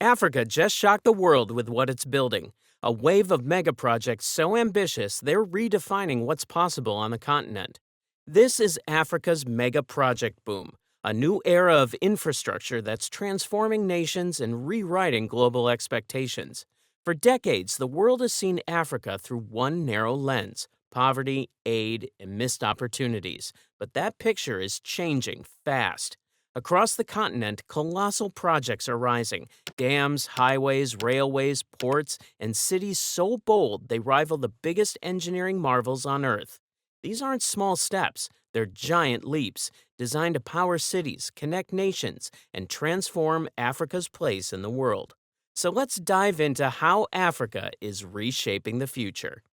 Africa just shocked the world with what it's building. A wave of mega projects so ambitious they're redefining what's possible on the continent. This is Africa's mega project boom, a new era of infrastructure that's transforming nations and rewriting global expectations. For decades, the world has seen Africa through one narrow lens: poverty, aid, and missed opportunities. But that picture is changing fast. Across the continent, colossal projects are rising: dams, highways, railways, ports, and cities so bold they rival the biggest engineering marvels on Earth. These aren't small steps, they're giant leaps designed to power cities, connect nations, and transform Africa's place in the world. So let's dive into how Africa is reshaping the future.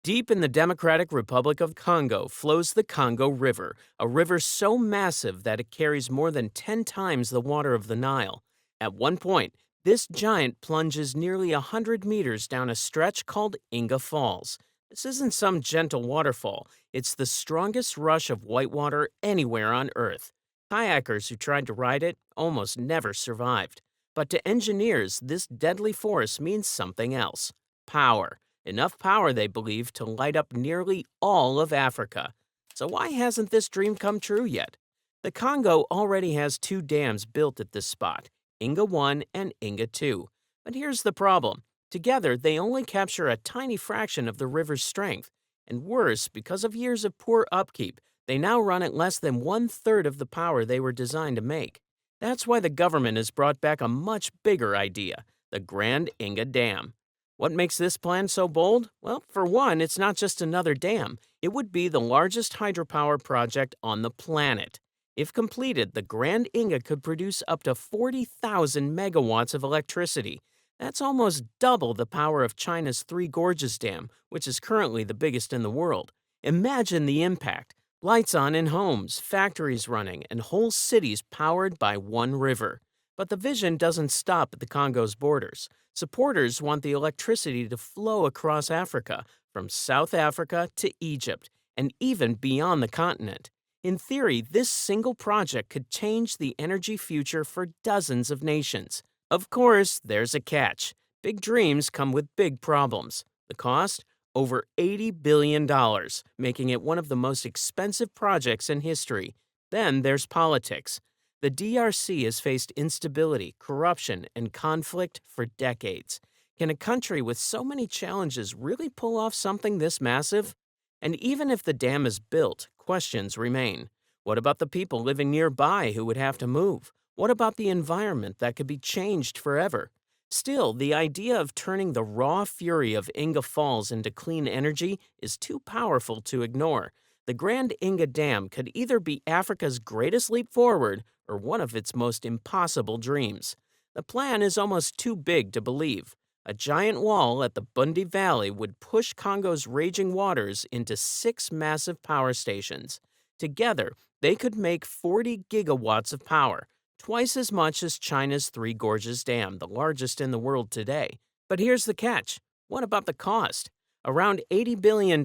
Deep in the Democratic Republic of Congo flows the Congo River, a river so massive that it carries more than 10 times the water of the Nile. At one point, this giant plunges nearly 100 meters down a stretch called Inga Falls. This isn't some gentle waterfall, it's the strongest rush of white water anywhere on Earth. Kayakers who tried to ride it almost never survived. But to engineers, this deadly force means something else: power. Enough power, they believe, to light up nearly all of Africa. So why hasn't this dream come true yet? The Congo already has two dams built at this spot, Inga 1 and Inga 2. But here's the problem. Together, they only capture a tiny fraction of the river's strength. And worse, because of years of poor upkeep, they now run at less than one-third of the power they were designed to make. That's why the government has brought back a much bigger idea: the Grand Inga Dam. What makes this plan so bold? Well, for one, it's not just another dam. It would be the largest hydropower project on the planet. If completed, the Grand Inga could produce up to 40,000 megawatts of electricity. That's almost double the power of China's Three Gorges Dam, which is currently the biggest in the world. Imagine the impact: lights on in homes, factories running, and whole cities powered by one river. But the vision doesn't stop at the Congo's borders. Supporters want the electricity to flow across Africa, from South Africa to Egypt, and even beyond the continent. In theory, this single project could change the energy future for dozens of nations. Of course, there's a catch. Big dreams come with big problems. The cost? Over $80 billion, making it one of the most expensive projects in history. Then there's politics. The DRC has faced instability, corruption, and conflict for decades. Can a country with so many challenges really pull off something this massive? And even if the dam is built, questions remain. What about the people living nearby who would have to move? What about the environment that could be changed forever? Still, the idea of turning the raw fury of Inga Falls into clean energy is too powerful to ignore. The Grand Inga Dam could either be Africa's greatest leap forward or one of its most impossible dreams. The plan is almost too big to believe. A giant wall at the Bundi Valley would push Congo's raging waters into 6 massive power stations. Together, they could make 40 gigawatts of power, twice as much as China's Three Gorges Dam, the largest in the world today. But here's the catch. What about the cost? Around $80 billion,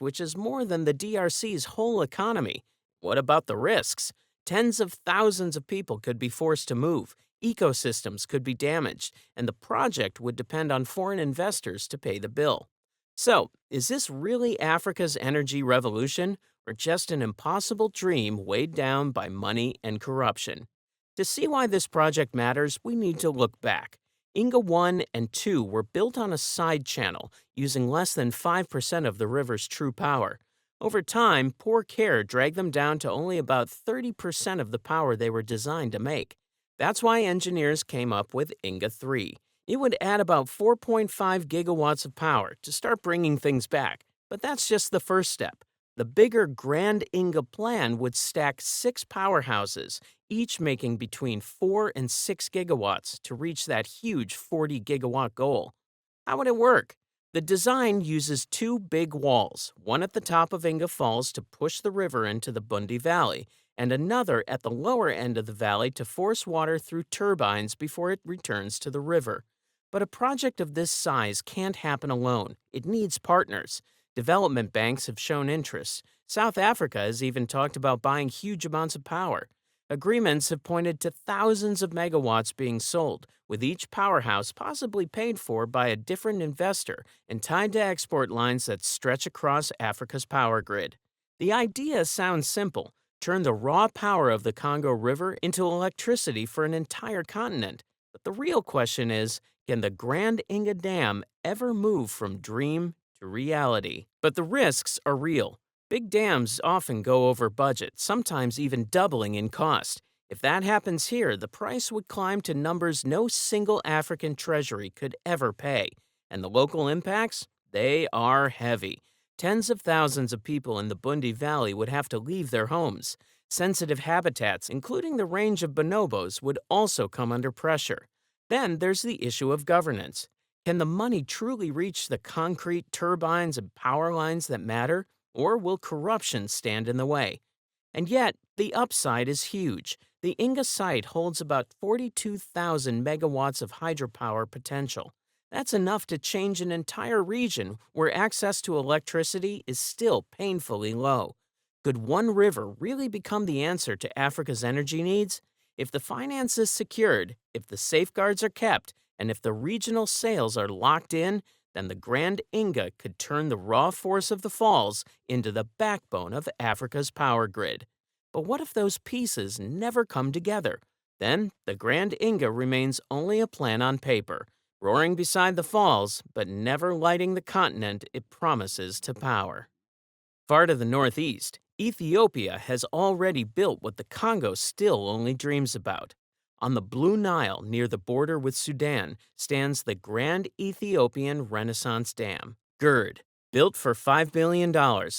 which is more than the DRC's whole economy. What about the risks? Tens of thousands of people could be forced to move, ecosystems could be damaged, and the project would depend on foreign investors to pay the bill. So, is this really Africa's energy revolution, or just an impossible dream weighed down by money and corruption? To see why this project matters, we need to look back. Inga 1 and 2 were built on a side channel, using less than 5% of the river's true power. Over time, poor care dragged them down to only about 30% of the power they were designed to make. That's why engineers came up with Inga 3. It would add about 4.5 gigawatts of power to start bringing things back. But that's just the first step. The bigger Grand Inga plan would stack 6 powerhouses, each making between 4 and 6 gigawatts to reach that huge 40 gigawatt goal. How would it work? The design uses 2 big walls, one at the top of Inga Falls to push the river into the Bundi Valley, and another at the lower end of the valley to force water through turbines before it returns to the river. But a project of this size can't happen alone. It needs partners. Development banks have shown interest. South Africa has even talked about buying huge amounts of power. Agreements have pointed to thousands of megawatts being sold, with each powerhouse possibly paid for by a different investor and tied to export lines that stretch across Africa's power grid. The idea sounds simple: turn the raw power of the Congo River into electricity for an entire continent. But the real question is, can the Grand Inga Dam ever move from dream to reality? But the risks are real. Big dams often go over budget, sometimes even doubling in cost. If that happens here, the price would climb to numbers no single African treasury could ever pay. And the local impacts? They are heavy. Tens of thousands of people in the Bundi Valley would have to leave their homes. Sensitive habitats, including the range of bonobos, would also come under pressure. Then there's the issue of governance. Can the money truly reach the concrete turbines and power lines that matter? Or will corruption stand in the way? And yet, the upside is huge. The Inga site holds about 42,000 megawatts of hydropower potential. That's enough to change an entire region where access to electricity is still painfully low. Could one river really become the answer to Africa's energy needs? If the finance is secured, if the safeguards are kept, and if the regional sales are locked in, then the Grand Inga could turn the raw force of the falls into the backbone of Africa's power grid. But what if those pieces never come together? Then the Grand Inga remains only a plan on paper, roaring beside the falls, but never lighting the continent it promises to power. Far to the northeast, Ethiopia has already built what the Congo still only dreams about. On the Blue Nile, near the border with Sudan, stands the Grand Ethiopian Renaissance Dam, GERD. Built for $5 billion,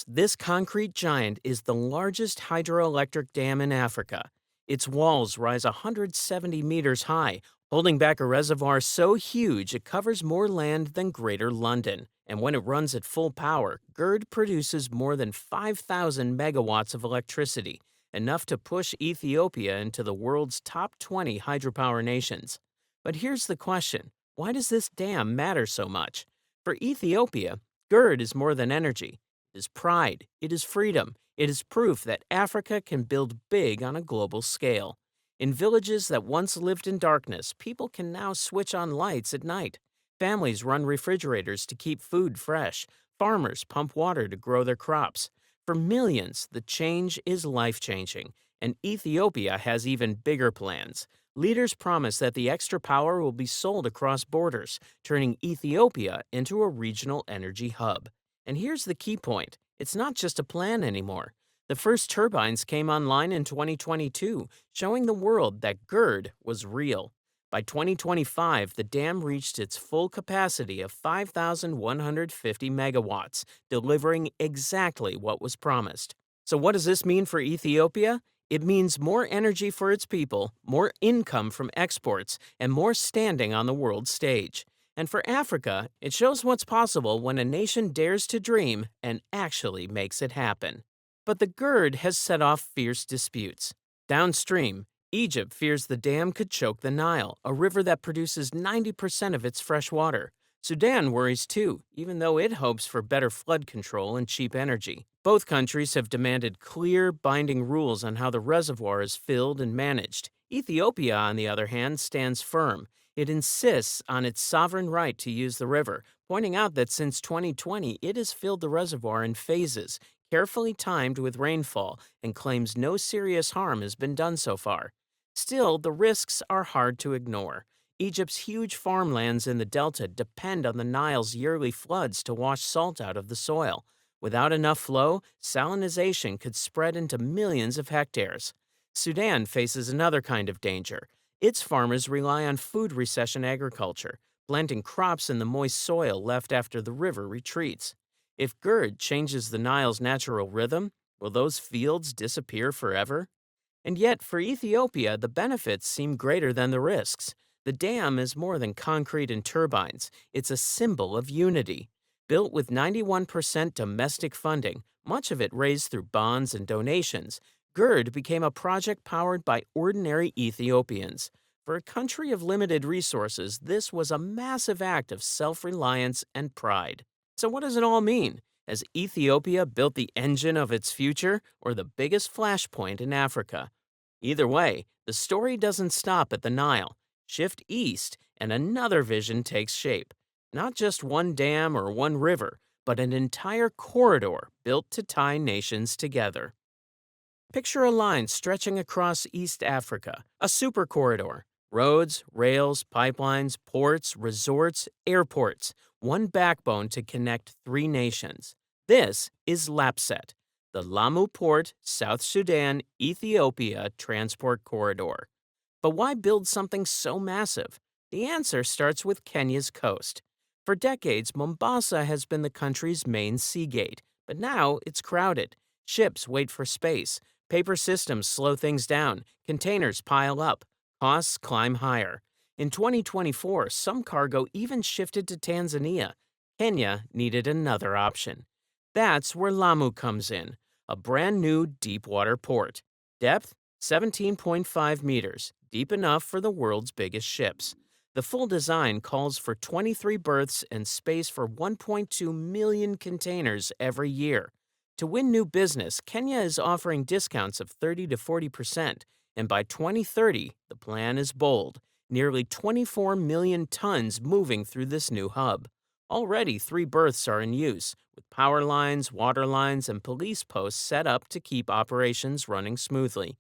this concrete giant is the largest hydroelectric dam in Africa. Its walls rise 170 meters high, holding back a reservoir so huge it covers more land than Greater London. And when it runs at full power, GERD produces more than 5,000 megawatts of electricity, enough to push Ethiopia into the world's top 20 hydropower nations. But here's the question: why does this dam matter so much? For Ethiopia, GERD is more than energy. It is pride, it is freedom, it is proof that Africa can build big on a global scale. In villages that once lived in darkness, people can now switch on lights at night. Families run refrigerators to keep food fresh. Farmers pump water to grow their crops. For millions, the change is life changing, and Ethiopia has even bigger plans. Leaders promise that the extra power will be sold across borders, turning Ethiopia into a regional energy hub. And here's the key point: it's not just a plan anymore. The first turbines came online in 2022, showing the world that GERD was real. By 2025, the dam reached its full capacity of 5,150 megawatts, delivering exactly what was promised. So, what does this mean for Ethiopia? It means more energy for its people, more income from exports, and more standing on the world stage. And for Africa, it shows what's possible when a nation dares to dream and actually makes it happen. But the GERD has set off fierce disputes. Downstream, Egypt fears the dam could choke the Nile, a river that produces 90% of its fresh water. Sudan worries too, even though it hopes for better flood control and cheap energy. Both countries have demanded clear, binding rules on how the reservoir is filled and managed. Ethiopia, on the other hand, stands firm. It insists on its sovereign right to use the river, pointing out that since 2020 it has filled the reservoir in phases, carefully timed with rainfall, and claims no serious harm has been done so far. Still, the risks are hard to ignore. Egypt's huge farmlands in the delta depend on the Nile's yearly floods to wash salt out of the soil. Without enough flow, salinization could spread into millions of hectares. Sudan faces another kind of danger. Its farmers rely on food recession agriculture, planting crops in the moist soil left after the river retreats. If GERD changes the Nile's natural rhythm, will those fields disappear forever? And yet, for Ethiopia, the benefits seem greater than the risks. The dam is more than concrete and turbines, it's a symbol of unity. Built with 91% domestic funding, much of it raised through bonds and donations, GERD became a project powered by ordinary Ethiopians. For a country of limited resources, this was a massive act of self reliance and pride. So, what does it all mean? Has Ethiopia built the engine of its future or the biggest flashpoint in Africa? Either way, the story doesn't stop at the Nile. Shift east, and another vision takes shape. Not just one dam or one river, but an entire corridor built to tie nations together. Picture a line stretching across East Africa, a super corridor. Roads, rails, pipelines, ports, resorts, airports, one backbone to connect three nations. This is LAPSSET, the Lamu Port, South Sudan, Ethiopia Transport Corridor. But why build something so massive? The answer starts with Kenya's coast. For decades, Mombasa has been the country's main sea gate, but now it's crowded. Ships wait for space, paper systems slow things down, containers pile up, costs climb higher. In 2024, some cargo even shifted to Tanzania. Kenya needed another option. That's where Lamu comes in, a brand new deep water port. Depth 17.5 meters, deep enough for the world's biggest ships. The full design calls for 23 berths and space for 1.2 million containers every year. To win new business, Kenya is offering discounts of 30 to 40%, and by 2030, the plan is bold. Nearly 24 million tons moving through this new hub. Already, 3 berths are in use, with power lines, water lines, and police posts set up to keep operations running smoothly.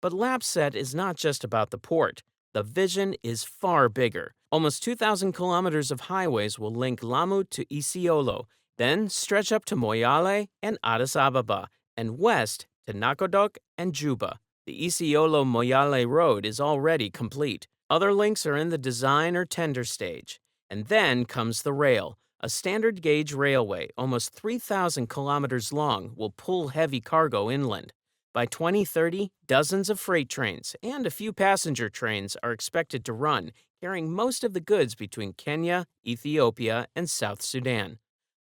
But LAPSSET is not just about the port. The vision is far bigger. Almost 2,000 kilometers of highways will link Lamu to Isiolo, then stretch up to Moyale and Addis Ababa, and west to Nakodok and Juba. The Isiolo Moyale Road is already complete. Other links are in the design or tender stage. And then comes the rail. A standard gauge railway, almost 3,000 kilometers long, will pull heavy cargo inland. By 2030, dozens of freight trains and a few passenger trains are expected to run, carrying most of the goods between Kenya, Ethiopia, and South Sudan.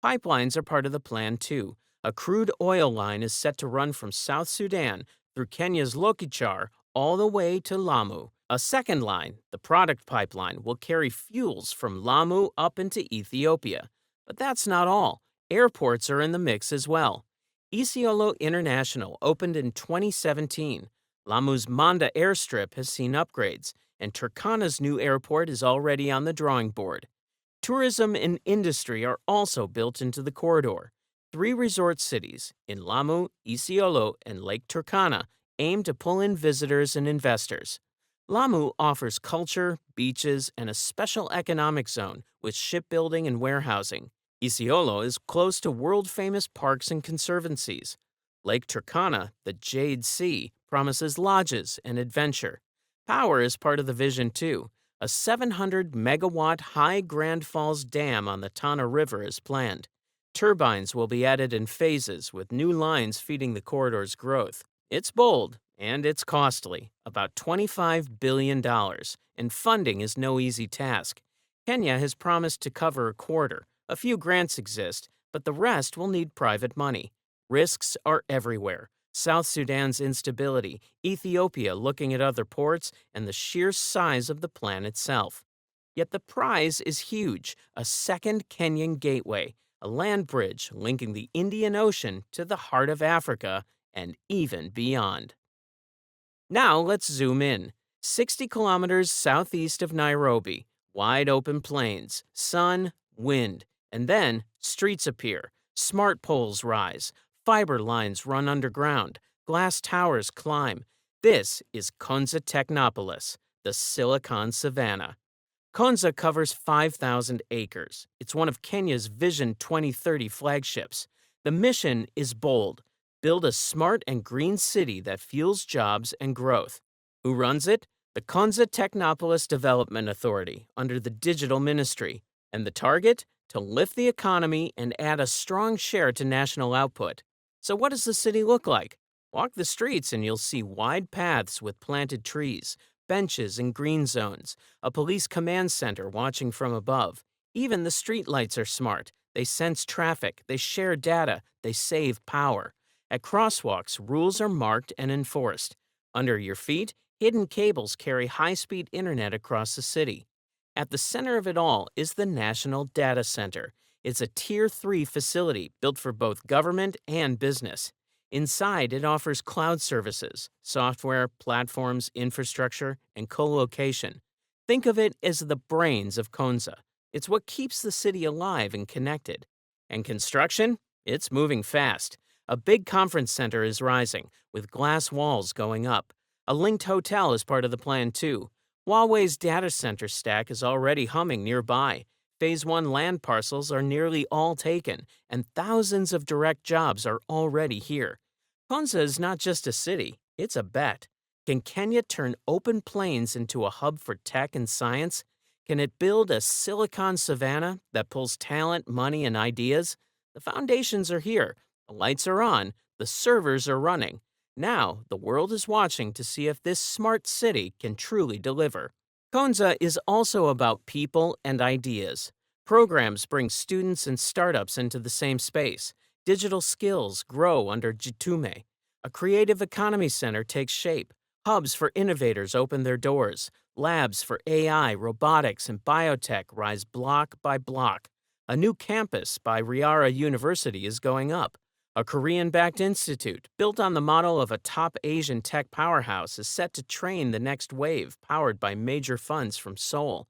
Pipelines are part of the plan too. A crude oil line is set to run from South Sudan through Kenya's Lokichar all the way to Lamu. A second line, the product pipeline, will carry fuels from Lamu up into Ethiopia. But that's not all. Airports are in the mix as well. Isiolo International opened in 2017. Lamu's Manda airstrip has seen upgrades, and Turkana's new airport is already on the drawing board. Tourism and industry are also built into the corridor. 3 resort cities in Lamu, Isiolo, and Lake Turkana aim to pull in visitors and investors. Lamu offers culture, beaches, and a special economic zone with shipbuilding and warehousing. Isiolo is close to world-famous parks and conservancies. Lake Turkana, the Jade Sea, promises lodges and adventure. Power is part of the vision too. A 700 megawatt high Grand Falls Dam on the Tana River is planned. Turbines will be added in phases with new lines feeding the corridor's growth. It's bold and it's costly, about $25 billion, and funding is no easy task. Kenya has promised to cover a quarter. A few grants exist, but the rest will need private money. Risks are everywhere. South Sudan's instability, Ethiopia looking at other ports, and the sheer size of the plan itself. Yet the prize is huge, a second Kenyan gateway, a land bridge linking the Indian Ocean to the heart of Africa and even beyond. Now let's zoom in. 60 kilometers southeast of Nairobi, wide open plains, sun, wind, and then streets appear, smart poles rise, fiber lines run underground, glass towers climb. This is Konza Technopolis, the Silicon Savannah. Konza covers 5,000 acres. It's one of Kenya's Vision 2030 flagships. The mission is bold. Build a smart and green city that fuels jobs and growth. Who runs it? The Konza Technopolis Development Authority under the Digital Ministry. And the target? To lift the economy and add a strong share to national output. So what does the city look like? Walk the streets and you'll see wide paths with planted trees, benches and green zones, a police command center watching from above. Even the streetlights are smart. They sense traffic, they share data, they save power. At crosswalks, rules are marked and enforced. Under your feet, hidden cables carry high-speed internet across the city. At the center of it all is the National Data Center. It's a Tier 3 facility built for both government and business. Inside, it offers cloud services, software, platforms, infrastructure, and co-location. Think of it as the brains of Konza. It's what keeps the city alive and connected. And construction? It's moving fast. A big conference center is rising, with glass walls going up. A linked hotel is part of the plan, too. Huawei's data center stack is already humming nearby. Phase 1 land parcels are nearly all taken, and thousands of direct jobs are already here. Konza is not just a city, it's a bet. Can Kenya turn open plains into a hub for tech and science? Can it build a silicon savannah that pulls talent, money, and ideas? The foundations are here, the lights are on, the servers are running. Now, the world is watching to see if this smart city can truly deliver. Konza is also about people and ideas. Programs bring students and startups into the same space. Digital skills grow under Jitume. A creative economy center takes shape. Hubs for innovators open their doors. Labs for AI, robotics, and biotech rise block by block. A new campus by Riara University is going up. A Korean backed institute, built on the model of a top Asian tech powerhouse, is set to train the next wave, powered by major funds from Seoul.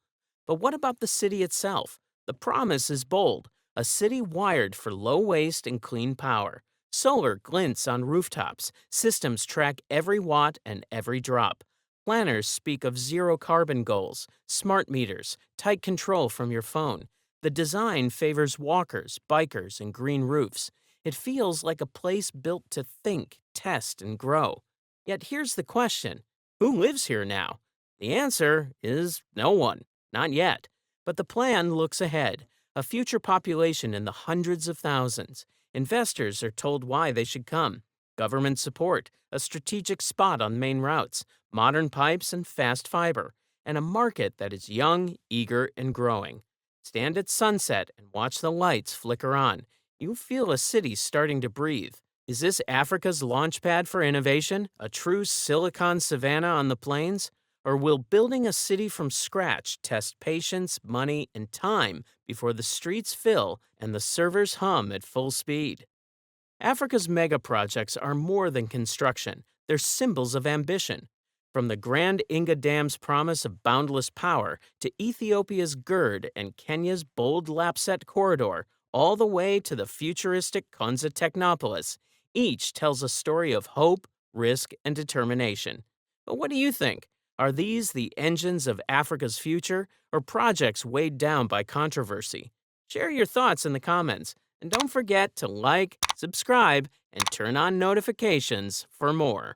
But what about the city itself? The promise is bold, a city wired for low waste and clean power. Solar glints on rooftops, systems track every watt and every drop. Planners speak of zero carbon goals, smart meters, tight control from your phone. The design favors walkers, bikers, and green roofs. It feels like a place built to think, test, and grow. Yet here's the question: who lives here now? The answer is no one, not yet. But the plan looks ahead, a future population in the hundreds of thousands. Investors are told why they should come. Government support, a strategic spot on main routes, modern pipes and fast fiber, and a market that is young, eager, and growing. Stand at sunset and watch the lights flicker on. You feel a city starting to breathe. Is this Africa's launchpad for innovation, a true silicon savannah on the plains? Or will building a city from scratch test patience, money, and time before the streets fill and the servers hum at full speed? Africa's mega projects are more than construction, they're symbols of ambition. From the Grand Inga Dam's promise of boundless power to Ethiopia's GERD and Kenya's bold LAPSSET corridor, all the way to the futuristic Konza Technopolis, each tells a story of hope, risk, and determination. But what do you think? Are these the engines of Africa's future, or projects weighed down by controversy? Share your thoughts in the comments. And don't forget to like, subscribe, and turn on notifications for more.